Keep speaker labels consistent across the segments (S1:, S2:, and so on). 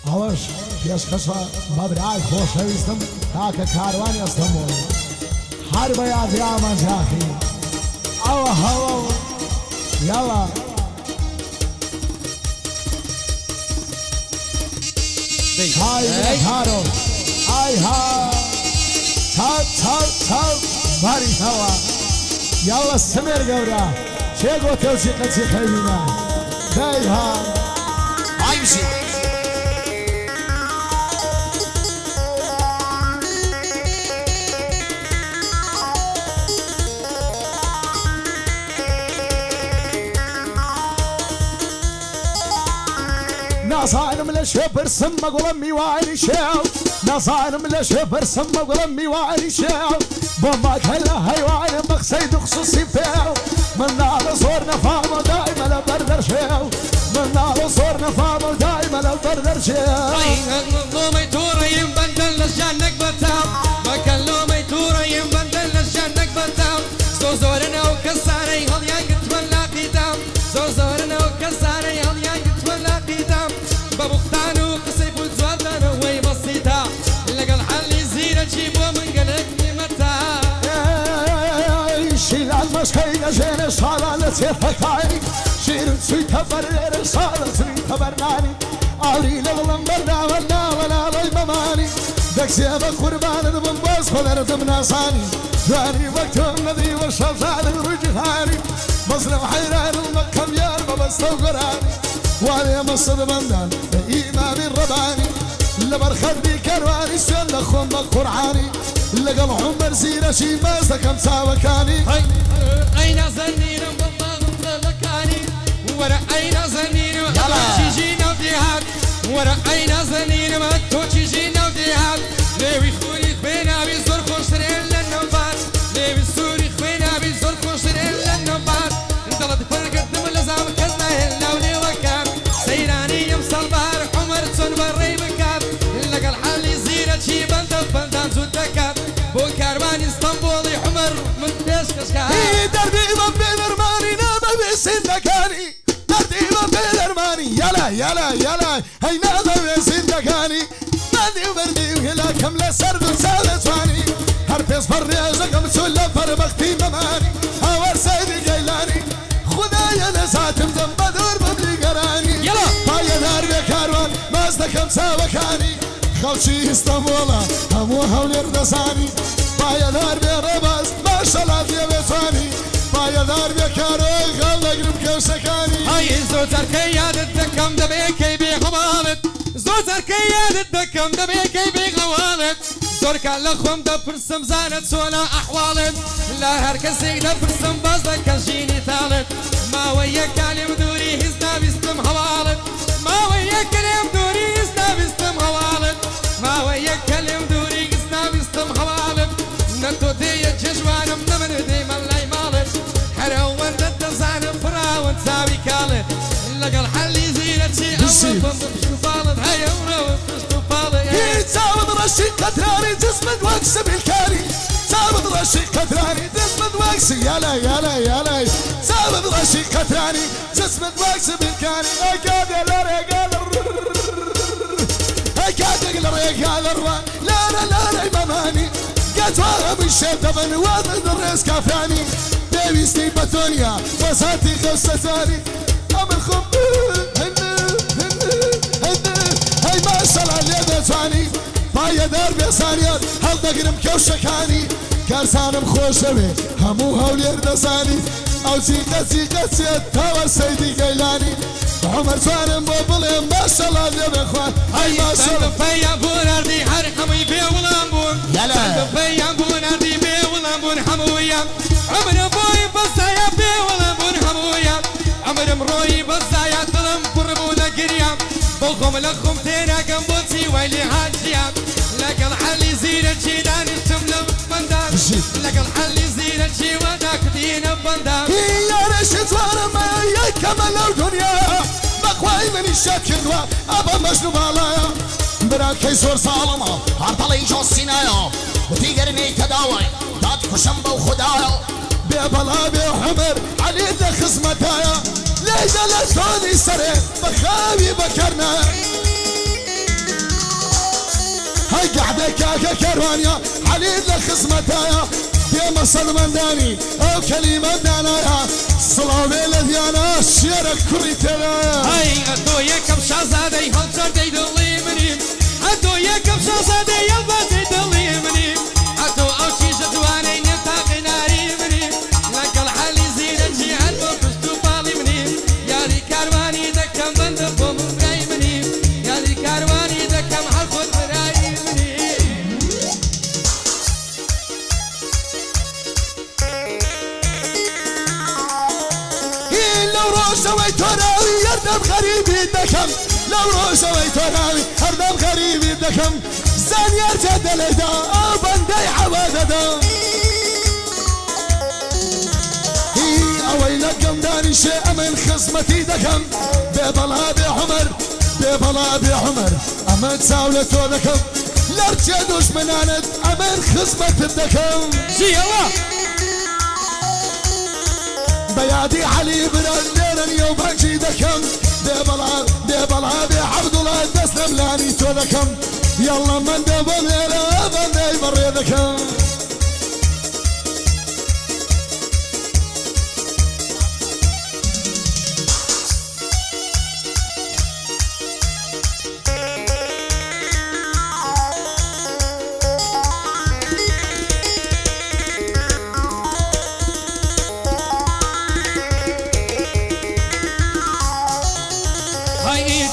S1: ئەوەش پێشکەشە بەبرای خۆشەویستم تاکە کاروانی ئەستەمبۆڵ هەر بە یادرامان جاخی ئەوە هەوە یاڵا های هارۆ ئای ها چاو چاو چاو باری هەوە یاڵە سمێر گەورە چێ گۆتێ و چی قەچی خەیبینە دەی ها
S2: ئای بشی
S1: نازانم لە شێ برسم مەگوڵم میوانی شێو نازانم لە شێ برسم مەگوڵم میوانی شێو بۆماکە لە هەیوانم بە قسەی دوخصوصی پێو من ناڵە زۆر نەفامە دایمە لە بەردەرشێو من ناڵە زۆر نەفامە دایمە لە بەردەرشێو
S3: لۆمەی تووڕەیم بەندەن لە شانەک بەتاو مەکە لۆمەی تووڕەیم بەندەن لە شانەک بەتاو زۆرنەوە کەسانەی هەڵیان گرتووە لاقیدام زۆرنەوە کەسانەی هەڵیان گرتووە لاقیدام بە بوختان و قسەی بود زواردانەوەی بەسیتا لەگەڵ حەلی زیرەکی بۆ من گەلێک نیمەتا
S1: شیلان مەشقەی لەژێنە ساڵان لە چێفەکانی شیرن سویتە بەرێرە ساڵە سویتە بەرنانی ئاڵی لە وڵم بەرداوە ناوە ناڵەی مەمانی دەکسێ بە قوربانت بم بۆز خۆدەرتم ناسانی جوانی وەکتۆم نەدیوە شەڵزادن ڕووجیهانی مەزرم حەیرانم مەکەم یار بەبەستە و گۆرانی وانێ مەسەد بەندان بە ئیمامی ڕەبانی لەبەر خەربی کەروانی سوێن لە خۆم بە قورعانی لەگەڵ عومەر زیرەشی ماز دەکەم چاوەکانی
S3: ئەی نازەنینم بەڵاغم لەلەکانی وەرە ئەی نازەنینم تۆچیژی نەودێهات وەرە ئەی نازەنینم تۆچیژی نەودێهات لێوی خوری خوێناوی زۆر خۆشترێن لە نەوبات لێوی سووری خوێناوی زۆر خۆشترێن لە نەوبات دڵت پڕگرتم لە زاو کەس ناهێن ناو لێوەکەم سەیرانی ئەم ساڵبار عومەر چۆن بەڕێی بکات لەگەڵ حەلی زیرەکی بەندان زوو دەکات بۆ کاروانی ئەستەمبۆڵی عومەر من پێشکەشکات
S1: دەردی بە بێدەرمانی نامە وێسیندەکانی دەردی بە بێدەرمانی یالا یالا یالا هەی نامە وێسیندەکانی مادی و بەردی و هێلاکەم لەسەر دووچا دەتوانی هەر پێش بەڕێزەکەم چوون لە بەربەختی مەمانی هاوار سەیدی گەیلانی خودایە لەزاتم دەم بە دوور بەبلی گەرانی پایەدار بێ کاروان ماز دەکەم چاوەکانی خەڵکی ئەستەمبۆڵە هەموو هەولێر دەزانی پایەدار بێ ڕێباز باشەڵات لێوێتوانی پایەدار بێ کارۆی خەڵ دەگرم کەوسەکانی
S3: ئەی زۆر جارکەی یادت دەکەم دەبێکەی بێهەواڵت زۆر جارکەی یادت دەکەم دەبێکەی بێهەواڵت زۆر کار لە خۆم دەپرسم زانت چۆنە ئەحواڵت لە هەر کەسێک دەپرسم باز دەکەم ژینی تاڵت ماوەی یەک کالێم دووری هیچ ناویستم هەواڵت ماوەی یەک کەلێم دووری هیچ ناویستم هەواڵت ماوەی یەک کەلێم دووری هیچ ناویستم هەواڵت نە تۆ دێیە جێژوانم نە من دێمە لای ماڵت هەرەوەندە دەزانم فراوەند چاوی کاڵت لەگەڵ حەلی زیرەکی ئەوە باڵت هەیەوڕەوە پشت و پاڵی
S1: چاوت ڕەشی قەترانی جسمت وەک سبیلکاری چاوت ڕەشی قەترانی جسمت وەک یالا یالا یالا چاوت ڕەشی قەترانی جسمت وەک سبیلکاری ئەکادێ لە ڕێگەڵ ئەکادێک لە ڕێگەڵ ڕوا لارە لارەی مەمانی گەتوارە بشێ دەبن وادە ڕێز کافرانی پێویستی بەتۆنیا وەساتی خەوسەتوانی ئەمە خۆم هەی ماشەڵا لێ دەتوانی پایەدار بێسانیات هەڵدەگرم کەوشەکانی کارزانم خۆشەوێ هەموو هەولێر دەزانی ئەو چیقە چیقە چێت تاوە سەیدی گەیلانی عومەر جوانم بۆ بڵێم ماشەڵا لێ بخوان ئەی ماشەڵا
S3: پەیان بۆ ناردی هەر هەمووی بێوڵام بوون پەیان بۆ ناردی بێوڵام بوون هەموویان عمرم بۆی بەزایە بێوڵام بوون هەموویان عمرم ڕۆی بەزایە دڵم پڕ بوو لە گریان بۆ خۆم لە خۆم تێناگەم بۆچی وای لێ هاتیان لەگەڵ حەلی زیرەکی دانیشتم لە بەندان لەگەڵ حەلی زیرەکی وەدا کردینە بەندان
S1: یارەشی جوانمە یەکەمە لەو دنیا بەخوای منی شەت کردووە ئەبە مەژنو باڵایە براکەی زۆر ساڵمە
S2: هەردەڵی جۆسینایە وتی گەرمەی تەداوای داد کوشم بەو خودایە
S1: بێ بەڵا بێ عومەر عەلی لە خزمەتایە لێدە لە چۆنی سەرێ بەخاوی بەکەرنە هاي قعدك يا كروانيا حليل لخصمتايا ديما صدمنداني او كلمة دانايا صلاوي لذيانا شيرك كريتنا
S3: هاي ادو يكم شازادي هلتر دي دلي مني ادو يكم شازادي يلبسي دلي مني ادو اوشي جدواني نتاقي ناري مني لقل حالي زينة جيعان وفشتو بالي مني يالي كارواني دكم بندبو مبراي مني يالي كارواني دكم حلقود براي مني
S1: لو روشوي تراوي يردم غريبي دكم لو روشوي تراوي يردم غريبي دكم زان يرجع دلدا او بندي حواددا اويلكم داني شيء من خصمتي دكم ببلا بعمر ببلا بعمر اما تساولتو دكم لرجع دوش مناند امن خصمت الدكم
S3: شي الله
S1: بيادي علي برندرن يوم بجي دكم دبلا بعبد الله تسلم لاني تو دكم يلا من دبلا بندي بري دكم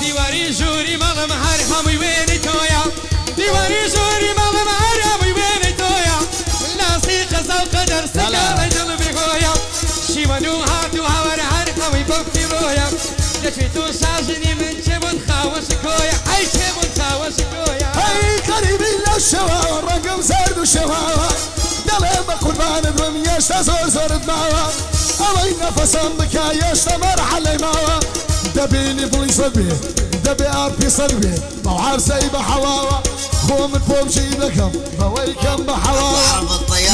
S3: ديواري جوري مال مهار همي ويني تويا ديواري جوري مال مهار همي ويني تويا ناسي قزا وقدر سكال جل بخويا شيمانو هاتو هاور هار همي بوكي رويا جشيتو شاجني من جبن خاوش كويا هاي جبن خاوش كويا
S1: هاي قريبي للشوا الرقم زرد وشوا دلهم بقربان ادوم يشتا زور زور دماوا اوي نفسم بكا يشتا مرحلي ماوا دبيني بلي صدبي دبي اربي صدبي موعار سايبة حواوا خو من فوق شي لكم بويكم بحواوا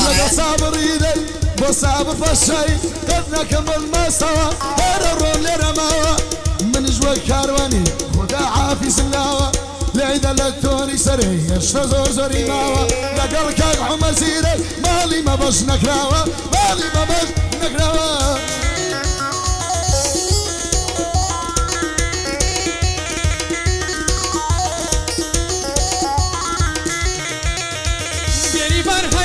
S1: لقى صابر ايدي بصابر فالشي قدنا كمل ما سوا هذا الروم لنا ماوا من جوا كارواني خدا عافي سلاوا لعيدا لتوني سري يشتا زور زوري ماوا لقى الكاك عمر زيري مالي ما بش نكراوا مالي ما بش نكراوا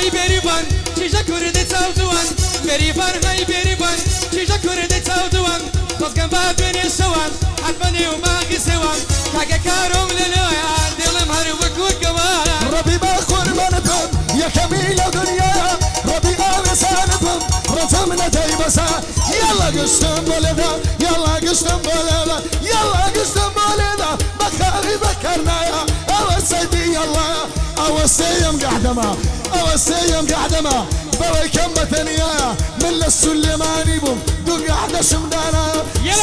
S3: بریبان چیجا کرده تاودوان بریبان های بریبان چیجا کرده تاودوان بازگم با بینی سوان حتمنی و ماغی سوان کاگه کارم للویا دلم هر وقت گوان
S1: ربي ما قربانتهم يا كميل دنيا ربي آرسانتهم رتمنا تيبسا يلا قشتم بولدا يلا قشتم بولدا يلا قشتم بولدا بخاري ذكرنا يا أوسيدي يلا أوسيم قعدما أوسيم قعدما بوي كم ثانية من السلماني بوم دو قاعدة شمدانا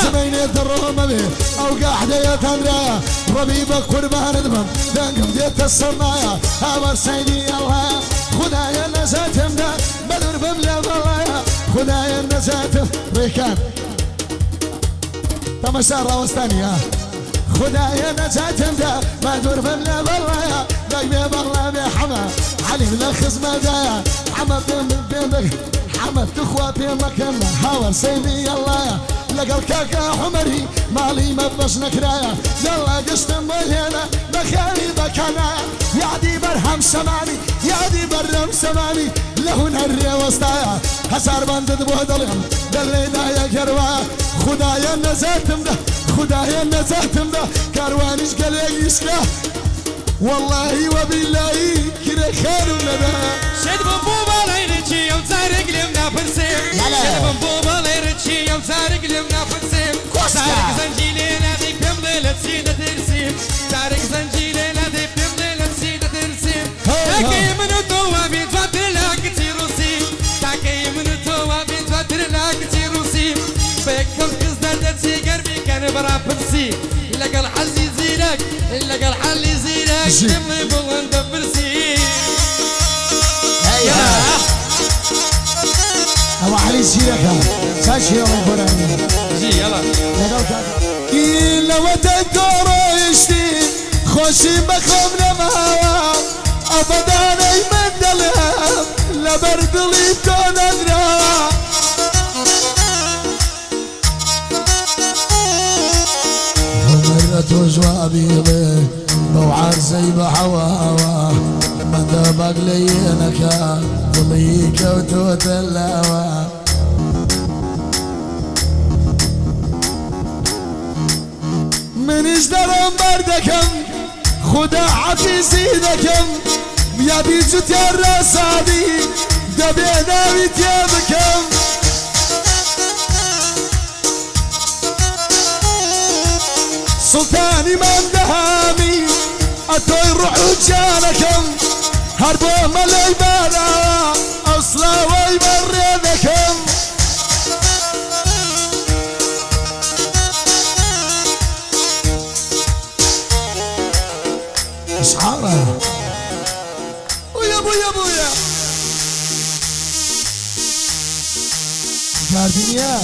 S1: سبيني الدروم بي أو قاعدة يتندرا ربي بقربان دمم دنقم ديت الصنايا أمر سيدي الله خدايا نزاتهم دا بدر بملا بالله خدايا نزاتهم ريكان تمشى راوستاني خدايا نزاتهم دا بدر بملا بالله دايما بالله بحما علي من الخصمة دا حما بين حمد تخوى في مكاننا حاول سيدي الله لقى الكاكا حمري مالي ما بش نكرايا يلا قشتم بالهنا مكاني مكانا يعدي برهم سماني يعدي برهم سماني لهن هري وسطايا حسار بندد بودلهم دلينا يا كروا خدايا نزاتم ده خدايا نزاتم ده كاروانيش قال يشكا والله وبالله كده خير لنا
S3: شد بوبا ليرتشي يوم تارك لمنا فرسيم شد بوبا ليرتشي يوم تارك لمنا فرسيم تارك زنجيلنا دي بيملي لتسيدة ترسيم تارك زنجيلنا دي بيملي لتسيدة ترسيم تاكي من التوا بيتواتر لك تيروسي تاكي من التوا بيتواتر لك تيروسي بكم كزدر تسيقر بيكن برا فرسي لقى الحل يزيدك لقى الحل يزيدك تملي بغن دبرسي
S1: أبو علي سيرك ساشي الله يبارك
S3: جي يلا
S1: إلا وتدور يشتي خوشي بكم لمهوا أفضاني من دلهم لبرد لي تون أدرا ومرت وجوابي ضي بوعر زي بحواوا من دبق لينك ضليك وتوت الهوا من اجدرم بردكم خدا حفيزي دكم بيدي جتير رسادي دبينا بيتيبكم سلطاني من دهامي اتوي روحو جانكم هربو ملي بانا اصلا ويبردكم اشعاره ويا بويا بويا جاردينيا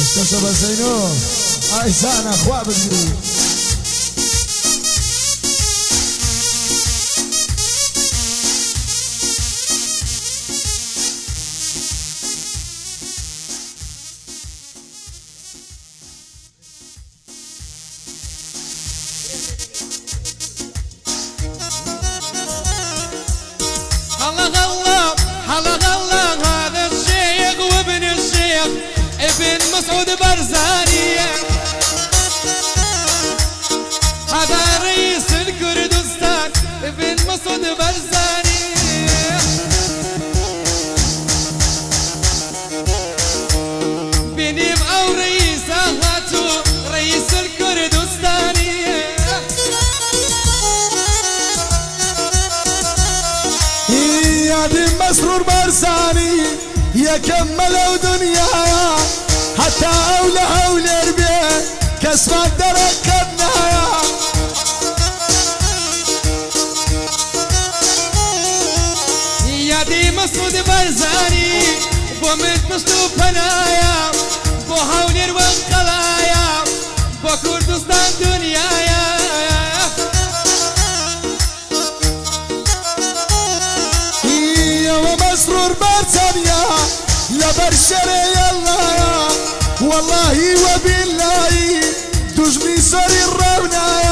S1: استصب الزينو عايزانا اخوة بزيرو
S3: هذا الشيخ وابن الشيخ ابن مسعود برزاني هذا رئيس الكردستان ابن مسعود برزاني بنيم او رئيس هاتو رئيس الكردستاني
S1: يا دي مسرور برزاني يا كملوا دنيايا حتى أولى البيت كسبت دركتنا
S3: يا دي مسعود برزاني بومت مشتو بنايا بو هاولير والقلايا بو كردستان دنيايا
S1: مسرور برزانيا لبرشري الله والله وبالله تجمي سري الرونايا